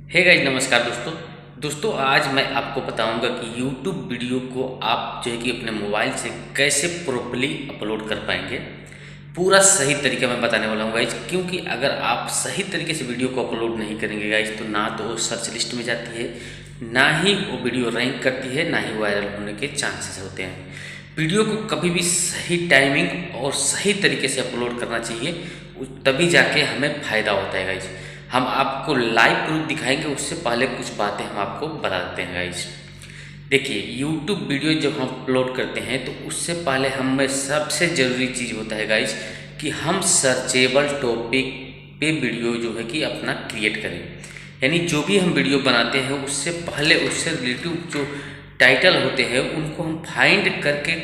Hey guys, नमस्कार दोस्तों आज मैं आपको बताऊंगा कि YouTube वीडियो को आप जो है कि अपने मोबाइल से कैसे प्रॉपर्ली अपलोड कर पाएंगे। पूरा सही तरीका मैं बताने वाला हूँ गाइस, क्योंकि अगर आप सही तरीके से वीडियो को अपलोड नहीं करेंगे गाइस, तो ना तो वो सर्च लिस्ट में जाती है, ना ही वो वीडियो रैंक करती है, ना ही वायरल होने के चांसेस होते हैं। वीडियो को कभी भी सही टाइमिंग और सही तरीके से अपलोड करना चाहिए, तभी जाके हमें फ़ायदा होता है गाइस। हम आपको लाइव प्रूफ दिखाएंगे, उससे पहले कुछ बातें हम आपको बता देते हैं गाइस। देखिए, यूट्यूब वीडियो जब हम अपलोड करते हैं तो उससे पहले हमें सबसे ज़रूरी चीज़ होता है गाइस कि हम सर्चेबल टॉपिक पे वीडियो जो है कि अपना क्रिएट करें। यानी जो भी हम वीडियो बनाते हैं उससे पहले उससे रिलेटिव जो टाइटल होते हैं उनको हम फाइंड करके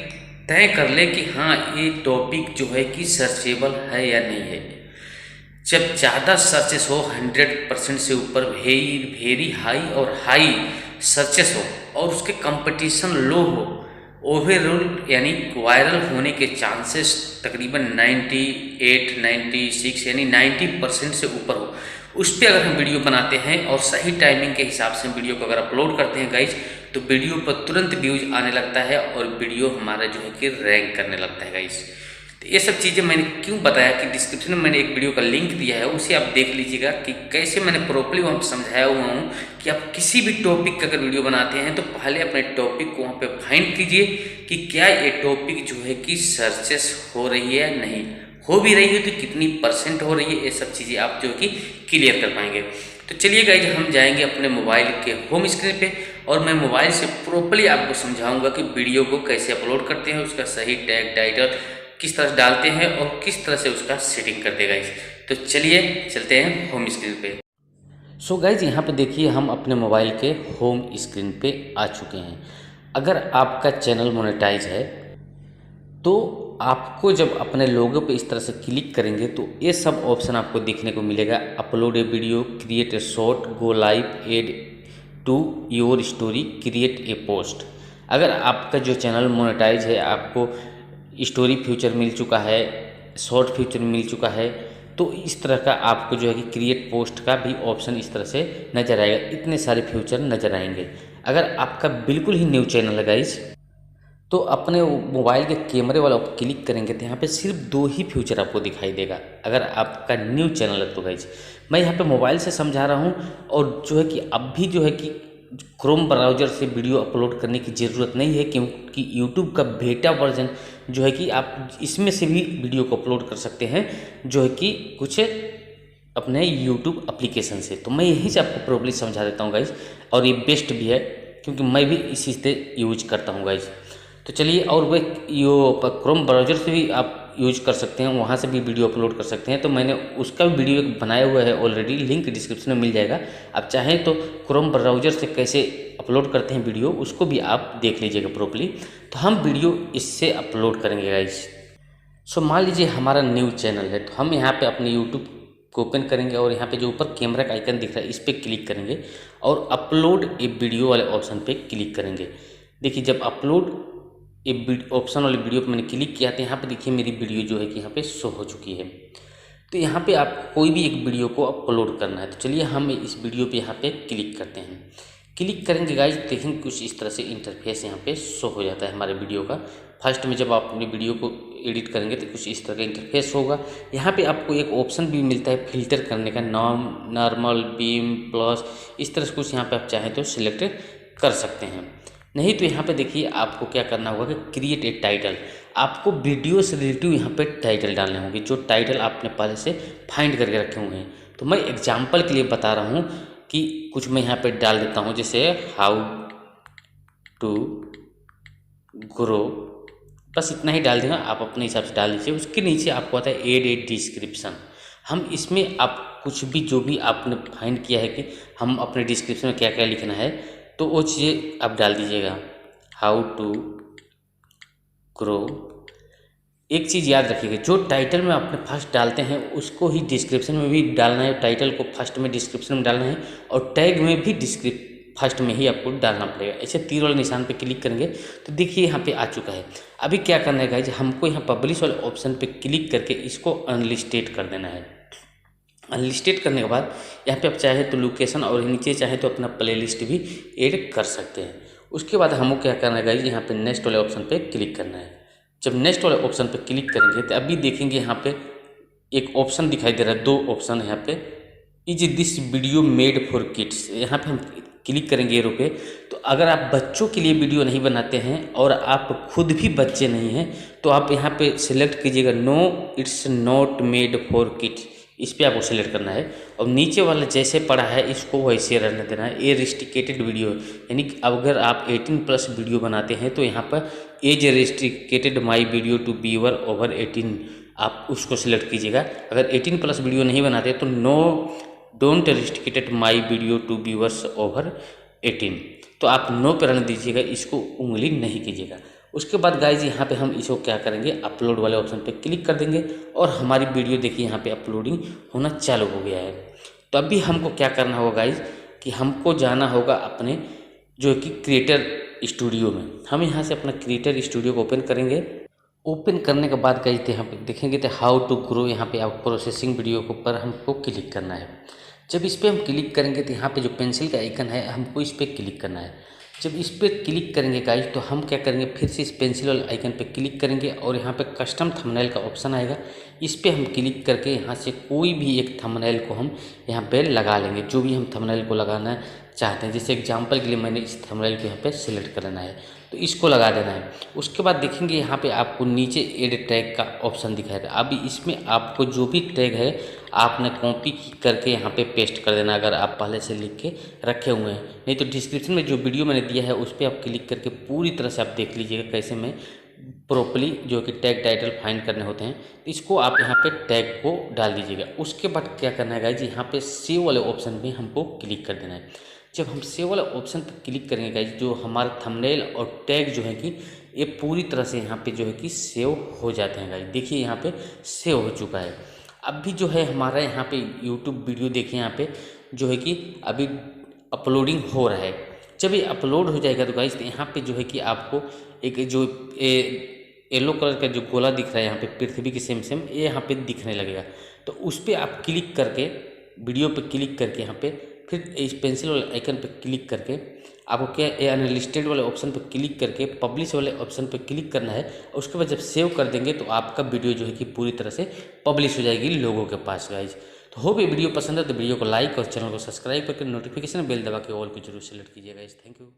तय कर लें कि हाँ, ये टॉपिक जो है कि सर्चेबल है या नहीं है। जब ज़्यादा सर्चेस हो, 100% से ऊपर वेरी वेरी हाई और हाई सर्चेस हो और उसके कंपटीशन लो हो, ओवरऑल यानी वायरल होने के चांसेस तकरीबन 98 96 यानी 90% से ऊपर हो, उस पर अगर हम वीडियो बनाते हैं और सही टाइमिंग के हिसाब से वीडियो को अगर अपलोड करते हैं गाइज, तो वीडियो पर तुरंत व्यूज आने लगता है और वीडियो हमारा जो है कि रैंक करने लगता है गाइज। तो ये सब चीज़ें मैंने क्यों बताया कि डिस्क्रिप्शन में मैंने एक वीडियो का लिंक दिया है, उसे आप देख लीजिएगा कि कैसे मैंने प्रॉपर्ली वहाँ पर समझाया हुआ हूँ कि आप किसी भी टॉपिक का अगर वीडियो बनाते हैं तो पहले अपने टॉपिक को वहाँ पे फाइंड कीजिए कि क्या ये टॉपिक जो है कि सर्चेस हो रही है, नहीं हो भी रही है तो कितनी % हो रही है। ये सब चीज़ें आप जो कि क्लियर कर पाएंगे। तो चलिए गाइज, हम जाएंगे अपने मोबाइल के होम स्क्रीन पे और मैं मोबाइल से प्रॉपर्ली आपको समझाऊंगा कि वीडियो को कैसे अपलोड करते हैं, उसका सही टैग टाइटल किस तरह से डालते हैं और किस तरह से उसका सेटिंग करते हैं गाइज। तो चलिए चलते हैं होम स्क्रीन पे। सो गाइज, यहाँ पे देखिए हम अपने मोबाइल के होम स्क्रीन पे आ चुके हैं। अगर आपका चैनल मोनेटाइज है तो आपको जब अपने लोगो पे इस तरह से क्लिक करेंगे तो ये सब ऑप्शन आपको देखने को मिलेगा। Upload a video, create a short, go live, add to your story, create a post. अगर आपका जो चैनल मोनेटाइज है, आपको स्टोरी फ्यूचर मिल चुका है, शॉर्ट फ्यूचर मिल चुका है, तो इस तरह का आपको जो है कि क्रिएट पोस्ट का भी ऑप्शन इस तरह से नज़र आएगा। इतने सारे फ्यूचर नज़र आएंगे। अगर आपका बिल्कुल ही न्यू चैनल है गाइज, तो अपने मोबाइल के कैमरे वाला आप क्लिक करेंगे तो यहाँ पे सिर्फ 2 ही फ्यूचर आपको दिखाई देगा अगर आपका न्यू चैनल है तो गाइज। मैं यहाँ पे मोबाइल से समझा रहा हूँ और जो है कि अब भी जो है कि क्रोम ब्राउज़र से वीडियो अपलोड करने की ज़रूरत नहीं है, क्योंकि यूट्यूब का बेटा वर्जन जो है कि आप इसमें से भी वीडियो को अपलोड कर सकते हैं, जो है कि कुछ अपने यूट्यूब एप्लीकेशन से। तो मैं यहीं से आपको प्रॉब्लम समझा देता हूँ गाइज, और ये बेस्ट भी है क्योंकि मैं भी इसी से यूज करता हूँ गाइज। तो चलिए, और वह क्रोम ब्राउज़र से भी आप यूज कर सकते हैं, वहाँ से भी वीडियो अपलोड कर सकते हैं। तो मैंने उसका भी वीडियो बनाया हुआ है ऑलरेडी, लिंक डिस्क्रिप्शन में मिल जाएगा। आप चाहें तो क्रोम ब्राउज़र से कैसे अपलोड करते हैं वीडियो, उसको भी आप देख लीजिएगा प्रॉपर्ली। तो हम वीडियो इससे अपलोड करेंगे गाइस। सो मान लीजिए हमारा न्यू चैनल है, तो हम यहाँ पे अपने यूट्यूब को ओपन करेंगे और यहाँ पे जो ऊपर कैमरा का आइकन दिख रहा है इस पर क्लिक करेंगे और अपलोड ए वीडियो वाले ऑप्शन पे क्लिक करेंगे। देखिए, जब अपलोड एक ऑप्शन वाली वीडियो पर मैंने क्लिक किया तो यहाँ पे देखिए मेरी वीडियो जो है कि यहाँ पे शो हो चुकी है। तो यहाँ पे आप कोई भी एक वीडियो को अपलोड करना है, तो चलिए हम इस वीडियो पे यहाँ पे क्लिक करते हैं। क्लिक करेंगे गाइज, देखेंगे कुछ इस तरह से इंटरफेस यहाँ पे शो हो जाता है हमारे वीडियो का। फर्स्ट में जब आप अपनी वीडियो को एडिट करेंगे तो कुछ इस तरह का इंटरफेस होगा। यहाँ पे आपको एक ऑप्शन भी मिलता है फिल्टर करने का, नॉर्मल, बीम, प्लस, इस तरह से कुछ यहाँ पे आप चाहें तो सिलेक्ट कर सकते हैं। नहीं तो यहाँ पे देखिए आपको क्या करना होगा कि क्रिएट ए टाइटल, आपको वीडियो से रिलेटिव यहाँ पे टाइटल डालने होंगे, जो टाइटल आपने पहले से फाइंड करके रखे हुए हैं। तो मैं एग्जांपल के लिए बता रहा हूँ कि कुछ मैं यहाँ पे डाल देता हूँ, जैसे हाउ टू ग्रो, बस इतना ही डाल देना, आप अपने हिसाब से डाल दीजिए। उसके नीचे आपको आता है एड ए डिस्क्रिप्शन। हम इसमें आप कुछ भी जो भी आपने फाइंड किया है कि हम अपने डिस्क्रिप्शन में क्या क्या लिखना है, तो वो चीज़ें आप डाल दीजिएगा। How to grow. एक चीज़ याद रखिएगा, जो टाइटल में आपने फर्स्ट डालते हैं उसको ही डिस्क्रिप्शन में भी डालना है। टाइटल को फर्स्ट में डिस्क्रिप्शन में डालना है और टैग में भी फर्स्ट में ही आपको डालना पड़ेगा। ऐसे तीर वाले निशान पे क्लिक करेंगे तो देखिए यहाँ पे आ चुका है। अभी क्या करना है गाइज, हमको यहाँ पब्लिश वाले ऑप्शन पे क्लिक करके इसको अनलिस्टेड कर देना है। अनलिस्टेड करने के बाद यहाँ पे आप चाहे तो लोकेशन और नीचे चाहे तो अपना प्लेलिस्ट भी ऐड कर सकते हैं। उसके बाद हमको क्या करना है गाइज, यहाँ पे नेक्स्ट वाले ऑप्शन पे क्लिक करना है। जब नेक्स्ट वाले ऑप्शन पे क्लिक करेंगे तो अभी देखेंगे यहाँ पे एक ऑप्शन दिखाई दे रहा है, 2 ऑप्शन है यहाँ पे, is this video made for kids. यहाँ पे हम क्लिक करेंगे एरो पे। तो अगर आप बच्चों के लिए वीडियो नहीं बनाते हैं और आप खुद भी बच्चे नहीं हैं तो आप यहाँ पे सिलेक्ट कीजिएगा no it's not made for kids, इस पर आपको सेलेक्ट करना है। और नीचे वाला जैसे पड़ा है इसको वैसे रहने देना है। ये रिस्ट्रिकेटेड वीडियो यानी कि अगर आप 18+ वीडियो बनाते हैं तो यहाँ पर age restricted my video to viewer over 18 आप उसको सिलेक्ट कीजिएगा। अगर 18+ वीडियो नहीं बनाते तो no don't restricted my video to viewers over 18, तो आप नो पर रहने दीजिएगा, इसको उंगली नहीं कीजिएगा। उसके बाद गाइज यहाँ पे हम इसको क्या करेंगे, अपलोड वाले ऑप्शन पे क्लिक कर देंगे और हमारी वीडियो देखिए यहाँ पे अपलोडिंग होना चालू हो गया है। तो अभी हमको क्या करना होगा गाइज कि हमको जाना होगा अपने जो कि क्रिएटर स्टूडियो में। हम यहाँ से अपना क्रिएटर स्टूडियो को ओपन करेंगे। ओपन करने के बाद गाइज यहाँ पे देखेंगे तो हाउ टू ग्रो, यहाँ पे आप प्रोसेसिंग वीडियो के ऊपर हमको क्लिक करना है। जब इस पर हम क्लिक करेंगे तो यहाँ पे जो पेंसिल का आइकन है हमको इस पर क्लिक करना है। जब इस पर क्लिक करेंगे गाइज तो हम क्या करेंगे, फिर से इस पेंसिल वाले आइकन पे क्लिक करेंगे और यहाँ पे कस्टम थंबनेल का ऑप्शन आएगा, इस पर हम क्लिक करके यहाँ से कोई भी एक थंबनेल को हम यहाँ पे लगा लेंगे, जो भी हम थंबनेल को लगाना चाहते हैं। जैसे एग्जांपल के लिए मैंने इस थंबनेल को यहाँ पे सिलेक्ट कर लेना है तो इसको लगा देना है। उसके बाद देखेंगे यहाँ पे आपको नीचे एड टैग का ऑप्शन दिखाएगा। अभी इसमें आपको जो भी टैग है आपने कॉपी करके यहाँ पे पेस्ट कर देना, अगर आप पहले से लिख के रखे हुए हैं। नहीं तो डिस्क्रिप्शन में जो वीडियो मैंने दिया है उस पर आप क्लिक करके पूरी तरह से आप देख लीजिएगा कैसे मैं प्रॉपर्ली जो कि टैग टाइटल फाइंड करने होते हैं। इसको आप यहाँ पे टैग को डाल दीजिएगा। उसके बाद क्या करना है गाइज, यहाँ पे सेव वाले ऑप्शन में हमको क्लिक कर देना है। जब हम सेव वाला ऑप्शन पर क्लिक करेंगे गाइज, जो हमारा थंबनेल और टैग जो है कि ये पूरी तरह से यहाँ पे जो है कि सेव हो जाते हैं गाइज। देखिए यहाँ पे सेव हो चुका है। अब भी जो है हमारा यहाँ पे YouTube वीडियो देखिए यहाँ पे जो है कि अभी अपलोडिंग हो रहा है। जब ये अपलोड हो जाएगा तो गाइज यहाँ पे जो है कि आपको एक जो येलो कलर का जो गोला दिख रहा है यहाँ पे पृथ्वी के सेम सेम ये यहाँ पे दिखने लगेगा। तो उस पर आप क्लिक करके वीडियो पे क्लिक करके यहाँ पे फिर इस पेंसिल वाले आइकन पे क्लिक करके आपको क्या अनलिस्टेड वाले ऑप्शन पे क्लिक करके पब्लिश वाले ऑप्शन पे क्लिक करना है। और उसके बाद जब सेव कर देंगे तो आपका वीडियो जो है कि पूरी तरह से पब्लिश हो जाएगी लोगों के पास गाइज। तो होप ये वीडियो पसंद है तो वीडियो को लाइक और चैनल को सब्सक्राइब करके नोटिफिकेशन बेल दबा के ऑल को जरूर सेलेक्ट कीजिएगा गाइज। Thank you.